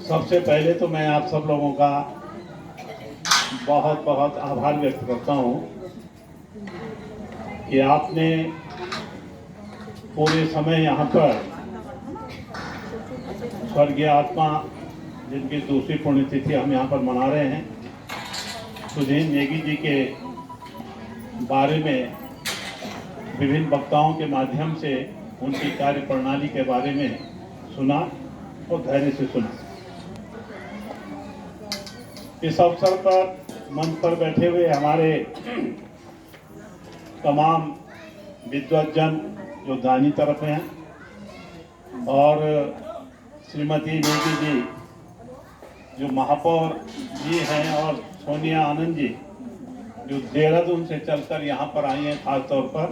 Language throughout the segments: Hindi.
सबसे पहले तो मैं आप सब लोगों का बहुत बहुत आभार व्यक्त करता हूँ कि आपने पूरे समय यहाँ पर स्वर्गीय आत्मा जिनकी दूसरी पुण्यतिथि हम यहाँ पर मना रहे हैं, सुधीर नेगी जी के बारे में विभिन्न वक्ताओं के माध्यम से उनकी कार्य प्रणाली के बारे में सुना और धैर्य से सुना। इस अवसर पर मंच पर बैठे हुए हमारे तमाम विद्वज्जन जो दानी तरफ हैं और श्रीमती नेगी जी जो महापौर जी हैं और सोनिया आनंद जी जो देहरादून से चलकर यहाँ पर आई हैं, खास तौर पर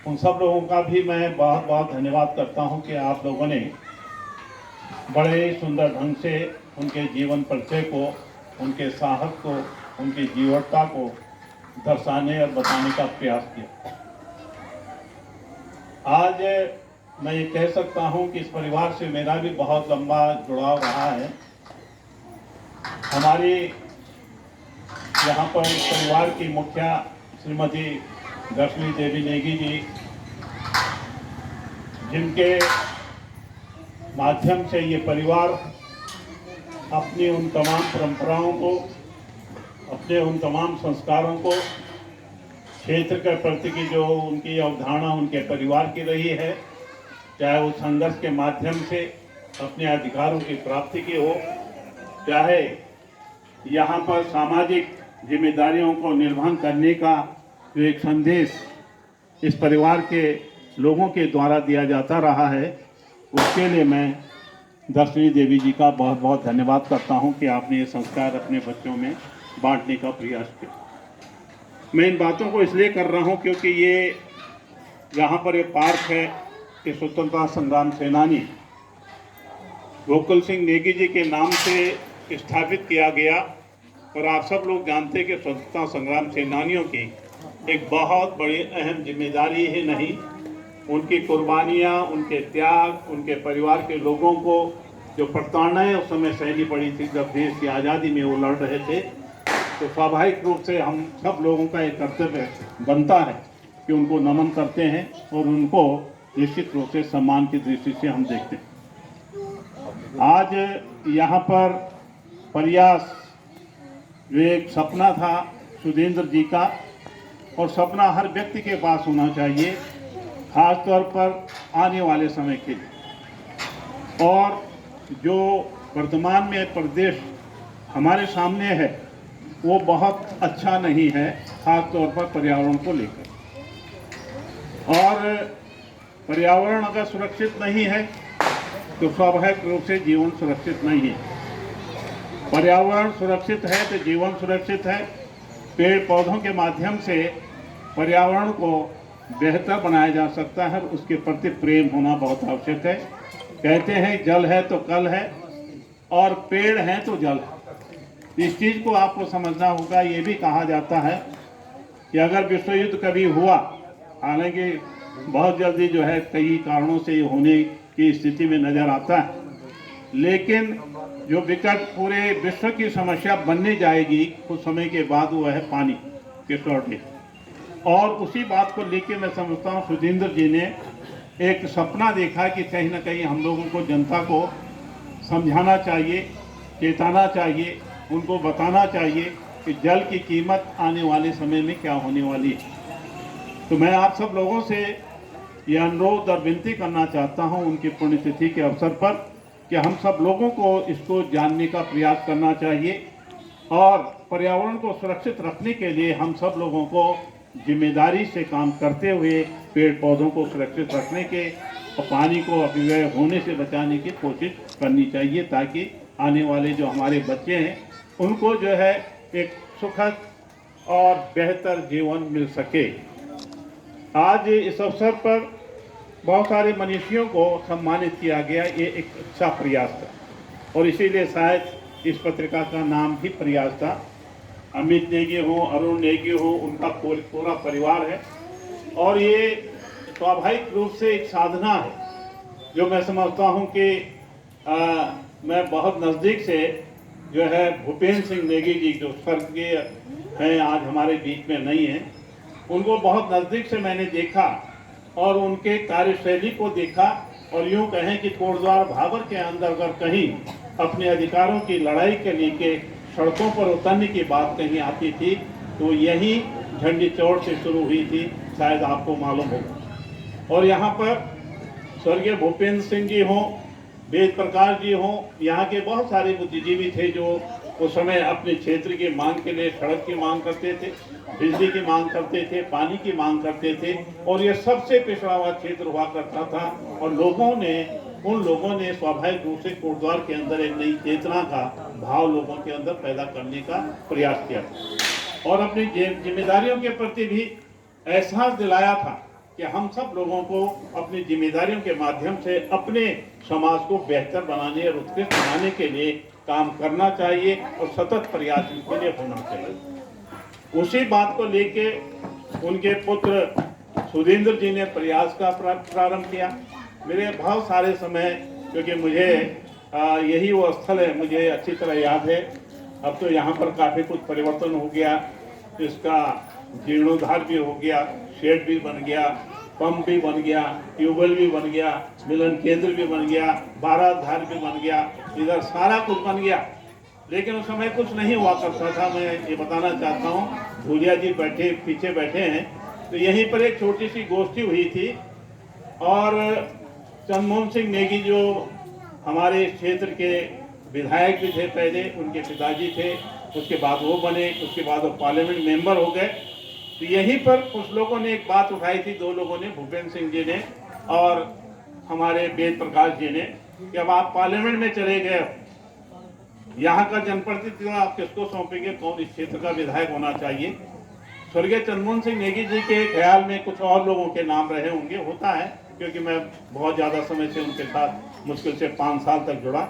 उन सब लोगों का भी मैं बहुत बहुत धन्यवाद करता हूँ कि आप लोगों ने बड़े सुंदर ढंग से उनके जीवन परिचय को, उनके साहस को, उनकी जीवटता को दर्शाने और बताने का प्रयास किया। आज मैं ये कह सकता हूँ कि इस परिवार से मेरा भी बहुत लंबा जुड़ाव रहा है। हमारी यहाँ पर परिवार की मुखिया श्रीमती दर्शनी देवी नेगी जी, जिनके माध्यम से ये परिवार अपनी उन तमाम परंपराओं को, अपने उन तमाम संस्कारों को, क्षेत्र के प्रति की जो उनकी अवधारणा उनके परिवार की रही है, चाहे वो संघर्ष के माध्यम से अपने अधिकारों की प्राप्ति की हो, चाहे यहाँ पर सामाजिक जिम्मेदारियों को निर्वहन करने का जो एक संदेश इस परिवार के लोगों के द्वारा दिया जाता रहा है, उसके लिए मैं दर्शनी देवी जी का बहुत बहुत धन्यवाद करता हूं कि आपने ये संस्कार अपने बच्चों में बांटने का प्रयास किया। मैं इन बातों को इसलिए कर रहा हूं क्योंकि ये यहाँ पर एक पार्क है कि स्वतंत्रता संग्राम सेनानी गोकुल सिंह नेगी जी के नाम से स्थापित किया गया और आप सब लोग जानते हैं कि स्वतंत्रता संग्राम सेनानियों की एक बहुत बड़ी अहम जिम्मेदारी ही नहीं, उनकी कुर्बानियाँ, उनके त्याग, उनके परिवार के लोगों को जो प्रताड़नाएं उस समय सहनी पड़ी थी जब देश की आज़ादी में वो लड़ रहे थे, तो स्वाभाविक रूप से हम सब लोगों का एक कर्तव्य बनता है कि उनको नमन करते हैं और उनको निश्चित रूप से सम्मान की दृष्टि से हम देखते हैं। आज यहाँ पर प्रयास जो एक सपना था सुधींद्र जी का, और सपना हर व्यक्ति के पास होना चाहिए, खास तौर पर आने वाले समय के लिए। और जो वर्तमान में प्रदेश हमारे सामने है वो बहुत अच्छा नहीं है, खास तौर पर पर्यावरण को लेकर। और पर्यावरण अगर सुरक्षित नहीं है तो स्वाभाविक रूप से जीवन सुरक्षित नहीं है। पर्यावरण सुरक्षित है तो जीवन सुरक्षित है। पेड़ पौधों के माध्यम से पर्यावरण को बेहतर बनाया जा सकता है, उसके प्रति प्रेम होना बहुत आवश्यक है। कहते हैं जल है तो कल है और पेड़ है तो जल है। इस चीज़ को आपको समझना होगा। ये भी कहा जाता है कि अगर विश्व युद्ध कभी हुआ, हालांकि बहुत जल्दी जो है कई कारणों से ये होने की स्थिति में नज़र आता है, लेकिन जो विकट पूरे विश्व की समस्या बनने जाएगी कुछ समय के बाद वो है पानी की शॉर्टेज। और उसी बात को लेके मैं समझता हूँ सुधींद्र जी ने एक सपना देखा कि कहीं ना कहीं हम लोगों को, जनता को समझाना चाहिए, चेताना चाहिए, उनको बताना चाहिए कि जल की कीमत आने वाले समय में क्या होने वाली है। तो मैं आप सब लोगों से ये अनुरोध और विनती करना चाहता हूँ उनकी पुण्यतिथि के अवसर पर कि हम सब लोगों को इसको जानने का प्रयास करना चाहिए और पर्यावरण को सुरक्षित रखने के लिए हम सब लोगों को जिम्मेदारी से काम करते हुए पेड़ पौधों को सुरक्षित रखने के और पानी को अपव्यय होने से बचाने की कोशिश करनी चाहिए, ताकि आने वाले जो हमारे बच्चे हैं उनको जो है एक सुखद और बेहतर जीवन मिल सके। आज इस अवसर पर बहुत सारे मनीषियों को सम्मानित किया गया, ये एक अच्छा प्रयास था और इसीलिए शायद इस पत्रिका का नाम भी प्रयास था। अमित नेगी हो, अरुण नेगी हो, उनका पूरा परिवार है और ये स्वाभाविक रूप से एक साधना है जो मैं समझता हूँ कि मैं बहुत नज़दीक से जो है भूपेंद्र सिंह नेगी जी, जो स्वर्गीय हैं, आज हमारे बीच में नहीं हैं, उनको बहुत नज़दीक से मैंने देखा और उनके कार्यशैली को देखा। और यूँ कहें कि कोटद्वार भाबर के अंदर अगर कहीं अपने अधिकारों की लड़ाई के लिए सड़कों पर उतरने की बात कहीं आती थी तो यही झंडी चौड़ से शुरू हुई थी, शायद आपको मालूम होगा। और यहाँ पर स्वर्गीय भूपेंद्र सिंह जी हों, वेद प्रकाश जी हों, यहाँ के बहुत सारे बुद्धिजीवी थे जो उस समय अपने क्षेत्र की मांग के लिए सड़क की मांग करते थे, बिजली की मांग करते थे, पानी की मांग करते थे। और ये सबसे पिछड़ा हुआ क्षेत्र हुआ करता था और उन लोगों ने स्वाभाविक रूप से कोटद्वार के अंदर एक नई चेतना का भाव लोगों के अंदर पैदा करने का प्रयास किया था और अपनी जिम्मेदारियों के प्रति भी एहसास दिलाया था कि हम सब लोगों को अपनी जिम्मेदारियों के माध्यम से अपने समाज को बेहतर बनाने और उत्कृष्ट बनाने के लिए काम करना चाहिए और सतत प्रयास इसके लिए होना चाहिए। उसी बात को लेके उनके पुत्र सुधींद्र जी ने प्रयास का प्रारंभ किया। मेरे बहुत सारे समय, क्योंकि मुझे यही वो स्थल है, मुझे अच्छी तरह याद है। अब तो यहाँ पर काफ़ी कुछ परिवर्तन हो गया, इसका जीर्णोद्धार भी हो गया, शेड भी बन गया, पंप भी बन गया, ट्यूबवेल भी बन गया, मिलन केंद्र भी बन गया, बाराधार भी बन गया, इधर सारा कुछ बन गया। लेकिन उस समय कुछ नहीं हुआ करता था। मैं ये बताना चाहता हूँ, भूलिया जी पीछे बैठे हैं, तो यहीं पर एक छोटी सी गोष्ठी हुई थी और चंद्रमोहन सिंह नेगी जो हमारे क्षेत्र के विधायक भी थे, पहले उनके पिताजी थे, उसके बाद वो बने, उसके बाद वो पार्लियामेंट मेंबर हो गए। तो यहीं पर कुछ लोगों ने एक बात उठाई थी, दो लोगों ने, भूपेंद्र सिंह जी ने और हमारे वेद प्रकाश जी ने, कि अब आप पार्लियामेंट में चले गए, यहाँ का जनप्रतिनिधित्व आप किसको सौंपेंगे, कौन इस क्षेत्र का विधायक होना चाहिए। स्वर्गीय चंद्रमोहन सिंह नेगी जी के ख्याल में कुछ और लोगों के नाम रहे होंगे, होता है, क्योंकि मैं बहुत ज़्यादा समय से उनके साथ मुश्किल से 5 साल तक जुड़ा।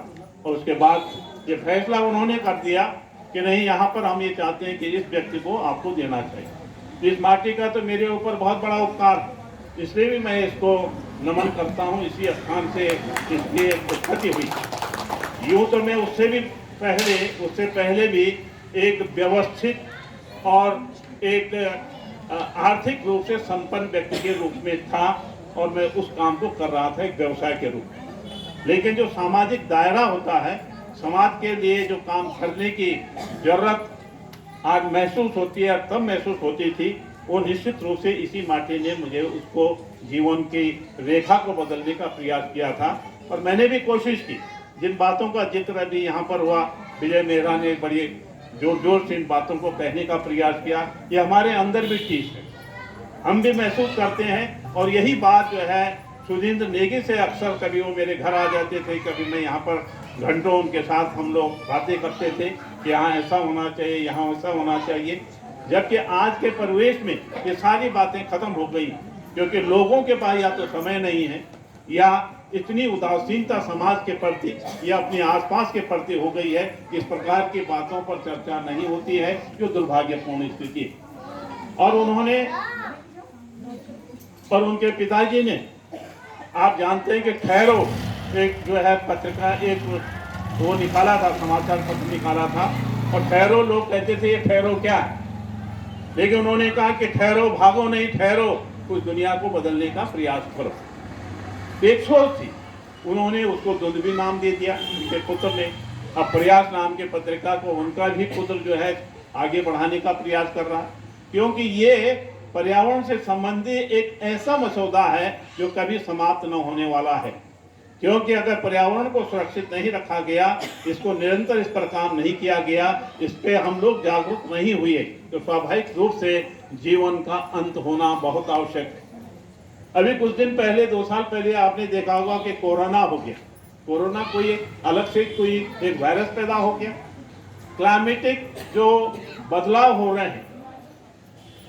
और उसके बाद ये फैसला उन्होंने कर दिया कि नहीं, यहाँ पर हम ये चाहते हैं कि इस व्यक्ति को आपको देना चाहिए। इस माटी का तो मेरे ऊपर बहुत बड़ा उपकार, इसलिए भी मैं इसको नमन करता हूँ। इसी स्थान से इसकी उत्पत्ति हुई। यूँ तो मैं उससे पहले भी एक व्यवस्थित और एक आर्थिक रूप से संपन्न व्यक्ति के रूप में था और मैं उस काम को कर रहा था एक व्यवसाय के रूप में। लेकिन जो सामाजिक दायरा होता है, समाज के लिए जो काम करने की जरूरत आज महसूस होती है, तब महसूस होती थी, वो निश्चित रूप से इसी माटी ने मुझे उसको जीवन की रेखा को बदलने का प्रयास किया था। और मैंने भी कोशिश की, जिन बातों का जिक्र अभी यहाँ पर हुआ, विजय मेहरा ने बड़ी जोर से इन बातों को कहने का प्रयास किया, ये हमारे अंदर भी ठीक है, हम भी महसूस करते हैं। और यही बात जो है सुधींद्र नेगी से अक्सर, कभी वो मेरे घर आ जाते थे, कभी मैं यहाँ पर घंटों उनके साथ हम लोग बातें करते थे कि यहाँ ऐसा होना चाहिए, यहाँ वैसा होना चाहिए। जबकि आज के परिवेश में ये सारी बातें खत्म हो गई, क्योंकि लोगों के पास या तो समय नहीं है या इतनी उदासीनता समाज के प्रति या अपने आसपास के प्रति हो गई है, इस प्रकार की बातों पर चर्चा नहीं होती है, जो दुर्भाग्यपूर्ण स्थिति है। और उनके पिताजी ने, आप जानते हैं कि ठहरो एक जो है पत्रिका, एक वो निकाला था, समाचार पत्र निकाला था, और ठहरो, लोग कहते थे ये ठहरो क्या है, लेकिन उन्होंने कहा कि ठहरो, भागो नहीं, ठहरो, कुछ दुनिया को बदलने का प्रयास करो। एक सोच थी, उन्होंने उसको दुंदुभी नाम दे दिया उनके पुत्र ने। अब प्रयास नाम के पत्रिका को उनका भी पुत्र जो है आगे बढ़ाने का प्रयास कर रहा, क्योंकि ये पर्यावरण से संबंधित एक ऐसा मसौदा है जो कभी समाप्त न होने वाला है। क्योंकि अगर पर्यावरण को सुरक्षित नहीं रखा गया, इसको निरंतर इस पर काम नहीं किया गया, इस पे हम लोग जागरूक नहीं हुए, तो स्वाभाविक रूप से जीवन का अंत होना बहुत आवश्यक है। अभी कुछ दिन पहले, 2 साल पहले आपने देखा होगा कि कोरोना हो गया। कोरोना कोई अलग से कोई एक वायरस पैदा हो गया। क्लाइमेटिक जो बदलाव हो रहे हैं,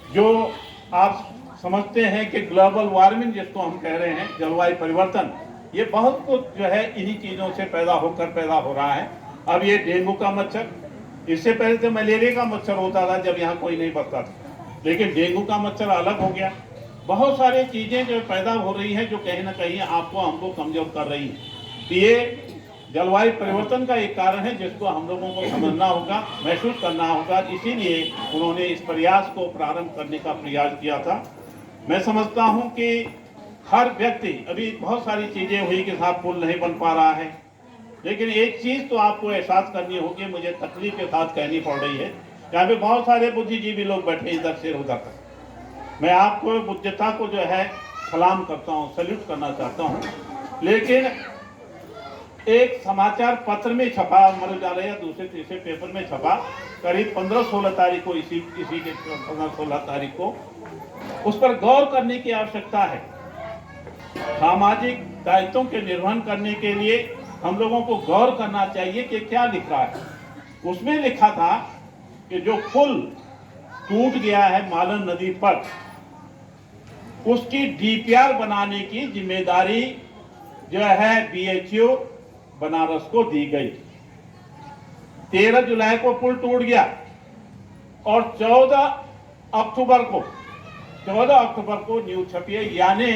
जो आप समझते हैं कि ग्लोबल वार्मिंग जिसको हम कह रहे हैं, जलवायु परिवर्तन, ये बहुत कुछ जो है इन्हीं चीज़ों से पैदा हो रहा है। अब ये डेंगू का मच्छर, इससे पहले तो मलेरिया का मच्छर होता था जब यहाँ कोई नहीं बसता था, लेकिन डेंगू का मच्छर अलग हो गया। बहुत सारी चीज़ें जो पैदा हो रही हैं जो कहीं ना कहीं आपको हमको कमजोर कर रही हैं। तो ये जलवायु परिवर्तन का एक कारण है जिसको हम लोगों को समझना होगा, महसूस करना होगा। इसीलिए उन्होंने इस प्रयास को प्रारंभ करने का प्रयास किया था। मैं समझता हूं कि हर व्यक्ति, अभी बहुत सारी चीजें हुई कि साहब पुल नहीं बन पा रहा है, लेकिन एक चीज तो आपको एहसास करनी होगी, मुझे तकलीफ के साथ कहनी पड़ रही है। यहाँ पे बहुत सारे बुद्धिजीवी लोग बैठे इधर से उधर तक। मैं आपको बुद्धिता को जो है सलाम करता हूँ, सल्यूट करना चाहता हूँ, लेकिन एक समाचार पत्र में छपा, अमर उजाला या दूसरे तीसरे पेपर में छपा, करीब 15-16 तारीख को, इसी के 15-16 तारीख को, उस पर गौर करने की आवश्यकता है। सामाजिक दायित्वों के निर्वहन करने के लिए हम लोगों को गौर करना चाहिए कि क्या लिख रहा है। उसमें लिखा था कि जो पुल टूट गया है मालन नदी पर, उसकी डीपीआर बनाने की जिम्मेदारी जो है बीएचयू बनारस को दी गई। 13 जुलाई को पुल टूट गया और 14 अक्टूबर को न्यूज छपी है, यानी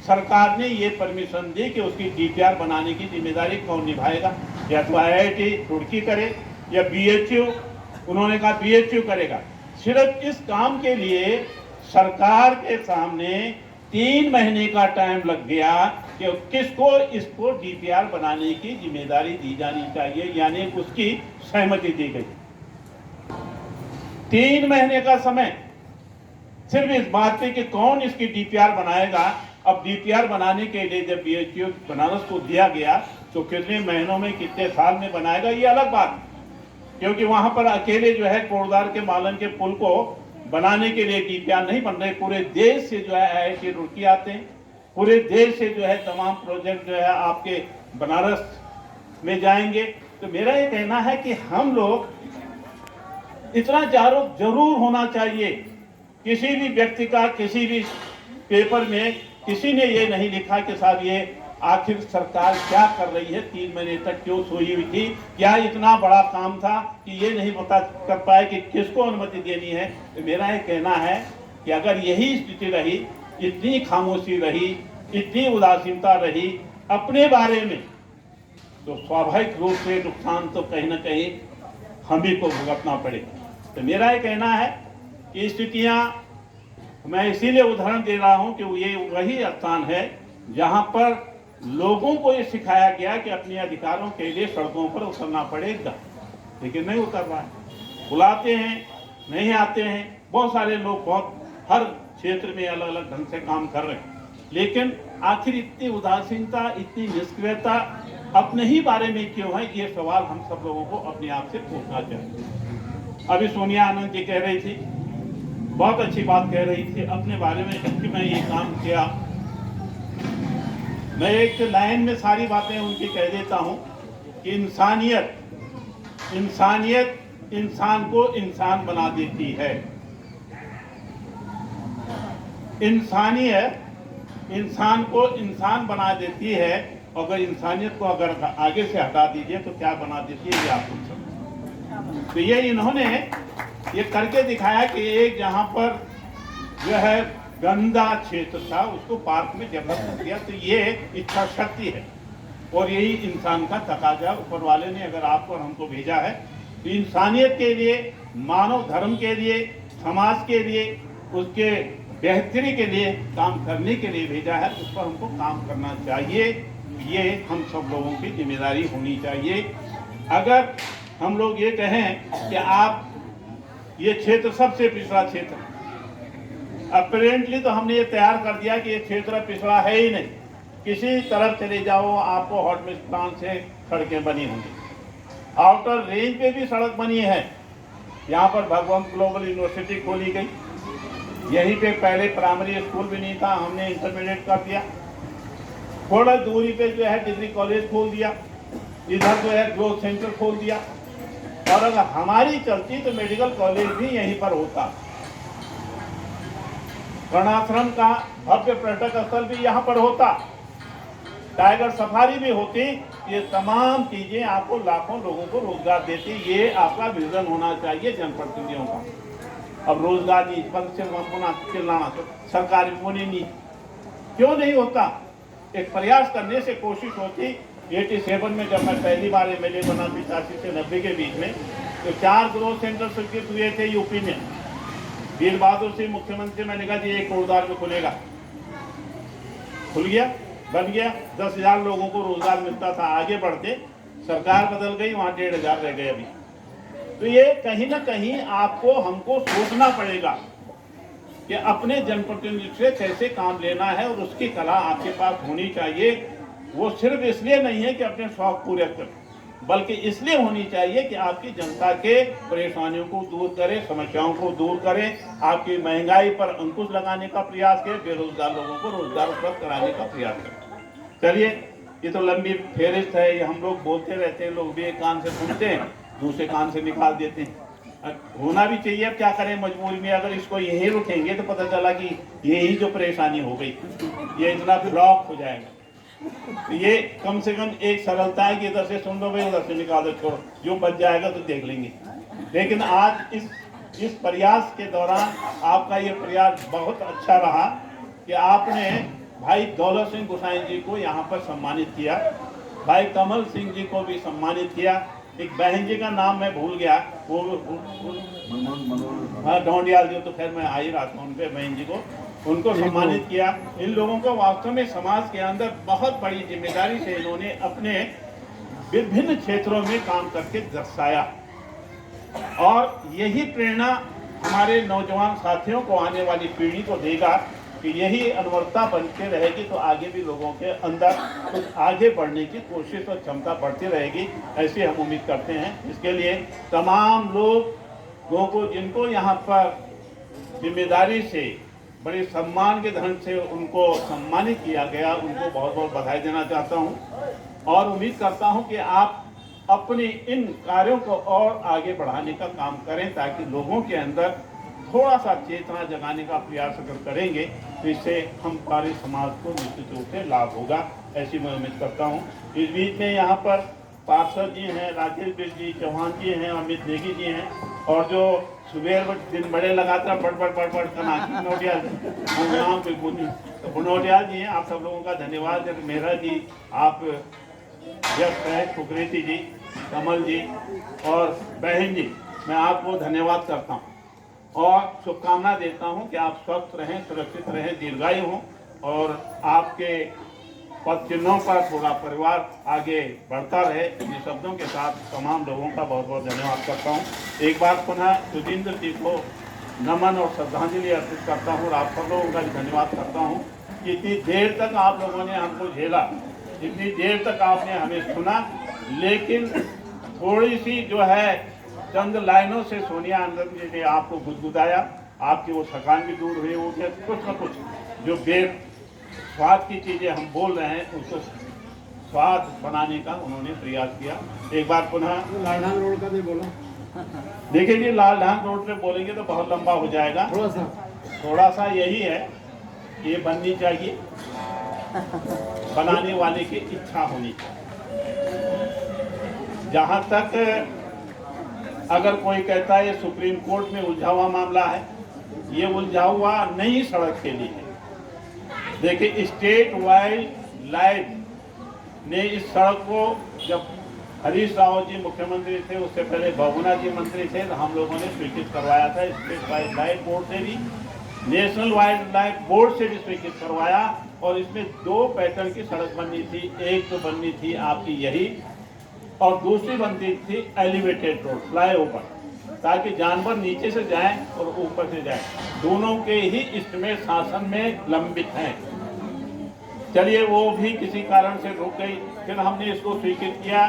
सरकार ने ये परमिशन दी कि उसकी डीपीआर बनाने की जिम्मेदारी कौन निभाएगा, या तो आईआईटी रुड़की करे या बीएचयू। उन्होंने कहा बीएचयू करेगा। सिर्फ इस काम के लिए सरकार के सामने 3 महीने का टाइम लग गया कि किसको इसको डीपीआर बनाने की जिम्मेदारी दी जानी चाहिए, यानी उसकी सहमति दी गई। 3 महीने का समय सिर्फ इस बात पे कि कौन इसकी डीपीआर बनाएगा। अब डीपीआर बनाने के लिए जब बीएचयू बनारस को दिया गया तो कितने महीनों में, कितने साल में बनाएगा, ये अलग बात, क्योंकि वहां पर अकेले जो है कोटद्वार के मालन के पुल को बनाने के लिए डीपीआर नहीं बन रहे। पूरे देश से जो है आईआईटी रुड़की आते हैं, पूरे देश से जो है तमाम प्रोजेक्ट जो है आपके बनारस में जाएंगे। तो मेरा ये कहना है कि हम लोग इतना जागरूक जरूर होना चाहिए। किसी भी व्यक्ति का किसी भी पेपर में किसी ने ये नहीं लिखा कि साहब ये आखिर सरकार क्या कर रही है, 3 महीने तक क्यों सोई हुई थी, क्या इतना बड़ा काम था कि ये नहीं पता कर पाए कि किसको अनुमति देनी है। तो मेरा ये कहना है कि अगर यही स्थिति रही, इतनी खामोशी रही, इतनी उदासीनता रही अपने बारे में, तो स्वाभाविक रूप से नुकसान तो कहीं ना कहीं हम ही को भुगतना पड़ेगा। तो मेरा ये कहना है कि स्थितियाँ, मैं इसीलिए उदाहरण दे रहा हूँ कि ये वही स्थान है जहाँ पर लोगों को ये सिखाया गया कि अपने अधिकारों के लिए सड़कों पर उतरना पड़ेगा, लेकिन नहीं उतर रहा है। बुलाते हैं, नहीं आते हैं। बहुत सारे लोग बहुत हर क्षेत्र में अलग अलग ढंग से काम कर रहे हैं, लेकिन आखिर इतनी उदासीनता, इतनी निष्क्रियता अपने ही बारे में क्यों है, ये सवाल हम सब लोगों को अपने आप से पूछना चाहिए। अभी सोनिया आनंद जी कह रही थी, बहुत अच्छी बात कह रही थी अपने बारे में कि मैं ये काम किया। मैं एक लाइन में सारी बातें उनकी कह देता हूँ कि इंसानियत इंसान को इंसान बना देती है। इंसानियत इंसान को इंसान बना देती है। अगर इंसानियत को अगर आगे से हटा दीजिए तो क्या बना देती है, ये आप पूछ सकते। तो ये इन्होंने ये करके दिखाया कि एक जहाँ पर जो है गंदा क्षेत्र था उसको पार्क में डेवलप कर दिया। तो ये इच्छा शक्ति है और यही इंसान का तकाजा ऊपर वाले ने अगर आपको और हमको भेजा है। तो इंसानियत के लिए, मानव धर्म के लिए, समाज के लिए, उसके बेहतरी के लिए काम करने के लिए भेजा है। उस पर हमको काम करना चाहिए। ये हम सब लोगों की जिम्मेदारी होनी चाहिए। अगर हम लोग ये कहें कि आप ये क्षेत्र सबसे पिछड़ा क्षेत्र है, अपेरेंटली तो हमने ये तैयार कर दिया कि ये क्षेत्र पिछड़ा है ही नहीं। किसी तरफ चले जाओ आपको हॉट मिक्स प्लांट से सड़कें बनी होंगी। आउटर रेंज पे भी सड़क बनी है। यहाँ पर भगवंत ग्लोबल यूनिवर्सिटी खोली गई। यहीं पे पहले प्राइमरी स्कूल भी नहीं था, हमने इंटरमीडिएट कर दिया। थोड़ा दूरी पे जो है डिग्री कॉलेज खोल दिया। इधर जो है ग्रोथ सेंटर खोल दिया। और अगर हमारी चलती तो मेडिकल कॉलेज भी यहीं पर होता। कर्णाश्रम का भव्य पर्यटक स्थल भी यहाँ पर होता। टाइगर सफारी भी होती। ये तमाम चीजें आपको लाखों लोगों को रोजगार देती। ये आपका विजन होना चाहिए जनप्रतिनिधियों का। अब रोजगार नहीं, पद से चिल्लाना तो सरकारी बोली नहीं, क्यों नहीं होता? एक प्रयास करने से कोशिश होती 87 में जब मैं पहली बार एमएलए बना 85 से 90 के बीच में, तो 4 ग्रोथ सेंटर स्वीकृत हुए थे यूपी में। वीर बहादुर सिंह मुख्यमंत्री, मैंने कहा जी 1 करोड़ में खुलेगा, खुल गया, बन गया, 10,000 लोगों को रोजगार मिलता था। आगे बढ़ते सरकार बदल गई, वहां 1,500 रह गए अभी। तो ये कहीं ना कहीं आपको हमको सोचना पड़ेगा कि अपने जनप्रतिनिधि से कैसे काम लेना है, और उसकी कला आपके पास होनी चाहिए। वो सिर्फ इसलिए नहीं है कि अपने शौक पूरे करें, बल्कि इसलिए होनी चाहिए कि आपकी जनता के परेशानियों को दूर करें, समस्याओं को दूर करें, आपकी महंगाई पर अंकुश लगाने का प्रयास करें, बेरोजगार लोगों को रोजगार उपलब्ध कराने का प्रयास करें। चलिए, ये तो लंबी फेहरिस्त है, ये हम लोग बोलते रहते हैं, लोग भी एक कान से सुनते हैं, दूसरे कान से निकाल देते हैं। होना भी चाहिए, अब क्या करें मजबूरी में। अगर इसको यहीं रुकेंगे तो पता चला कि यही जो परेशानी हो गई, ये इतना ब्लॉक हो जाएगा। तो ये कम से कम एक सरलता है कि इधर से सुन लो भाई, उधर से निकाल दो, छोड़ो, जो बच जाएगा तो देख लेंगे। लेकिन आज इस प्रयास के दौरान आपका ये प्रयास बहुत अच्छा रहा कि आपने भाई दौलत सिंह गोसाई जी को यहाँ पर सम्मानित किया, भाई कमल सिंह जी को भी सम्मानित किया, एक बहन जी का नाम मैं भूल गया, वो हाँ ढोंडियाल जी, तो खैर मैं आ ही रहा था उनके, बहन जी को, उनको सम्मानित किया। इन लोगों को वास्तव में समाज के अंदर बहुत बड़ी जिम्मेदारी से इन्होंने अपने विभिन्न क्षेत्रों में काम करके दर्शाया, और यही प्रेरणा हमारे नौजवान साथियों को, आने वाली पीढ़ी को देगा कि यही अनवरता बनते रहेगी तो आगे भी लोगों के अंदर कुछ आगे बढ़ने की कोशिश और क्षमता बढ़ती रहेगी, ऐसे हम उम्मीद करते हैं। इसके लिए तमाम लोगों को, जिनको यहाँ पर जिम्मेदारी से बड़े सम्मान के ढंग से उनको सम्मानित किया गया, उनको बहुत बहुत बधाई देना चाहता हूँ, और उम्मीद करता हूँ कि आप अपने इन कार्यों को और आगे बढ़ाने का काम करें, ताकि लोगों के अंदर थोड़ा सा चेतना जगाने का प्रयास अगर करेंगे तो इससे हम सारे समाज को निश्चित रूप से लाभ होगा, ऐसी मैं उम्मीद करता हूँ। इस बीच में यहाँ पर पार्षद जी हैं, राकेश बिल जी, चौहान जी हैं, अमित नेगी जी हैं, और जो सुबह दिन बड़े लगातार बड़ नोटियाल नाम पे बोली तो बुनोटियाल जी हैं। आप सब लोगों का धन्यवाद। मेहरा जी आप व्यस्त हैं, खुकरेती जी, कमल जी और बहन जी, मैं आपको धन्यवाद करता हूँ और शुभकामना देता हूं कि आप स्वस्थ रहें, सुरक्षित रहें, दीर्घायु हों, और आपके पद चिन्हों पर पूरा परिवार आगे बढ़ता रहे। इन शब्दों के साथ तमाम लोगों का बहुत बहुत धन्यवाद करता हूं। एक बार पुनः सुधींद्र जी को नमन और श्रद्धांजलि अर्पित करता हूं, और आप सब लोगों का भी धन्यवाद करता हूं कि इतनी देर तक आप लोगों ने हमको झेला, इतनी देर तक आपने हमें सुना, लेकिन थोड़ी सी जो है चंद लाइनों से सोनिया आनंद जी ने आपको गुदगुदाया, आपकी वो थकान भी दूर हुई, वो कुछ न कुछ जो स्वाद की चीज़ें हम बोल रहे हैं उसको स्वाद बनाने का उन्होंने प्रयास किया। एक बार पुनः लालधान रोड का भी बोला, देखिए जी, लालधान रोड पे बोलेंगे तो बहुत लंबा हो जाएगा, थोड़ा सा यही है, ये बननी चाहिए, बनाने वाले की इच्छा होनी चाहिए। जहाँ तक अगर कोई कहता है ये सुप्रीम कोर्ट में उलझा हुआ मामला है, ये उलझा हुआ नई सड़क के लिए है। देखिए, स्टेट वाइल्ड लाइफ ने इस सड़क को, जब हरीश राव जी मुख्यमंत्री थे, उससे पहले बहुगुणा जी मंत्री थे, तो हम लोगों ने स्वीकृत करवाया था, स्टेट वाइल्ड लाइफ बोर्ड से भी, नेशनल वाइल्ड लाइफ बोर्ड से भी स्वीकृत करवाया, और इसमें 2 पैटर्न की सड़क बननी थी। एक तो बननी थी आपकी यही, और दूसरी बनती थी एलिवेटेड रोड, फ्लाईओवर, ताकि जानवर नीचे से जाएं और ऊपर से जाएं। दोनों के ही एस्टीमेट शासन में लंबित हैं। चलिए, वो भी किसी कारण से रुक गई, फिर हमने इसको स्वीकृत किया।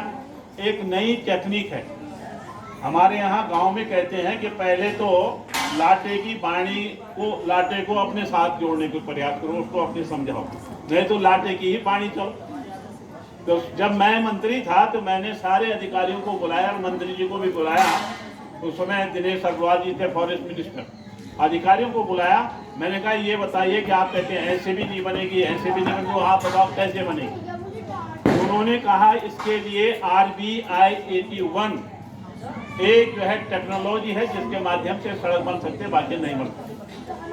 एक नई टेक्निक है हमारे यहाँ गांव में, कहते हैं कि पहले तो लाटे की बाणी को, लाटे को अपने साथ जोड़ने का प्रयास करो, उसको अपने समझाओ, नहीं तो लाटे की ही बाणी चलो। तो जब मैं मंत्री था तो मैंने सारे अधिकारियों को बुलाया, और मंत्री जी को भी बुलाया, उस समय दिनेश अग्रवाल जी थे फॉरेस्ट मिनिस्टर, अधिकारियों को बुलाया। मैंने कहा ये बताइए कि आप कहते हैं ऐसे भी नहीं बनेगी, ऐसे भी नहीं बनेगी, तो आप बताओ कैसे बनेगी। उन्होंने कहा इसके लिए RBI 81 एक जो है टेक्नोलॉजी है जिसके माध्यम से सड़क बन सकते, बाकी नहीं बन सकते।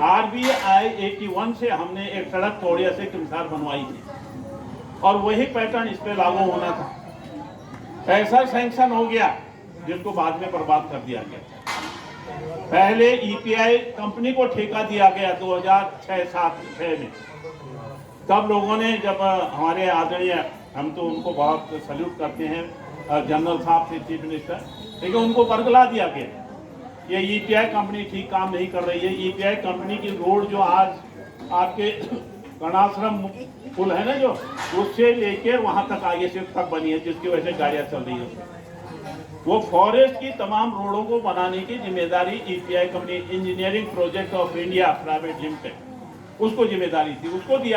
RBI 81 से हमने एक सड़क तोड़िया से किमसार बनवाई थी, और वही पैटर्न इस पे लागू होना था। ऐसा सैंक्शन हो गया जिसको बाद में बर्बाद कर दिया गया। पहले ईपीआई कंपनी को ठेका दिया गया 2006-7 में। तब लोगों ने, जब हमारे आदरणीय, हम तो उनको बहुत सल्यूट करते हैं, जनरल साहब थे चीफ मिनिस्टर, लेकिन उनको बरगला दिया गया। ये ईपीआई कंपनी ठीक काम नहीं कर रही है। ईपीआई कंपनी की रोड जो आज आपके कर्णाश्रम पुल है ना, जो उससे लेकर वहां तक आगे से तक बनी है, जिसकी वजह से गाड़ियां चल रही है, वो फॉरेस्ट की तमाम रोडों को बनाने की जिम्मेदारी EPI company, engineering project of India private limited, उसको जिम्मेदारी थी, उसको दिया।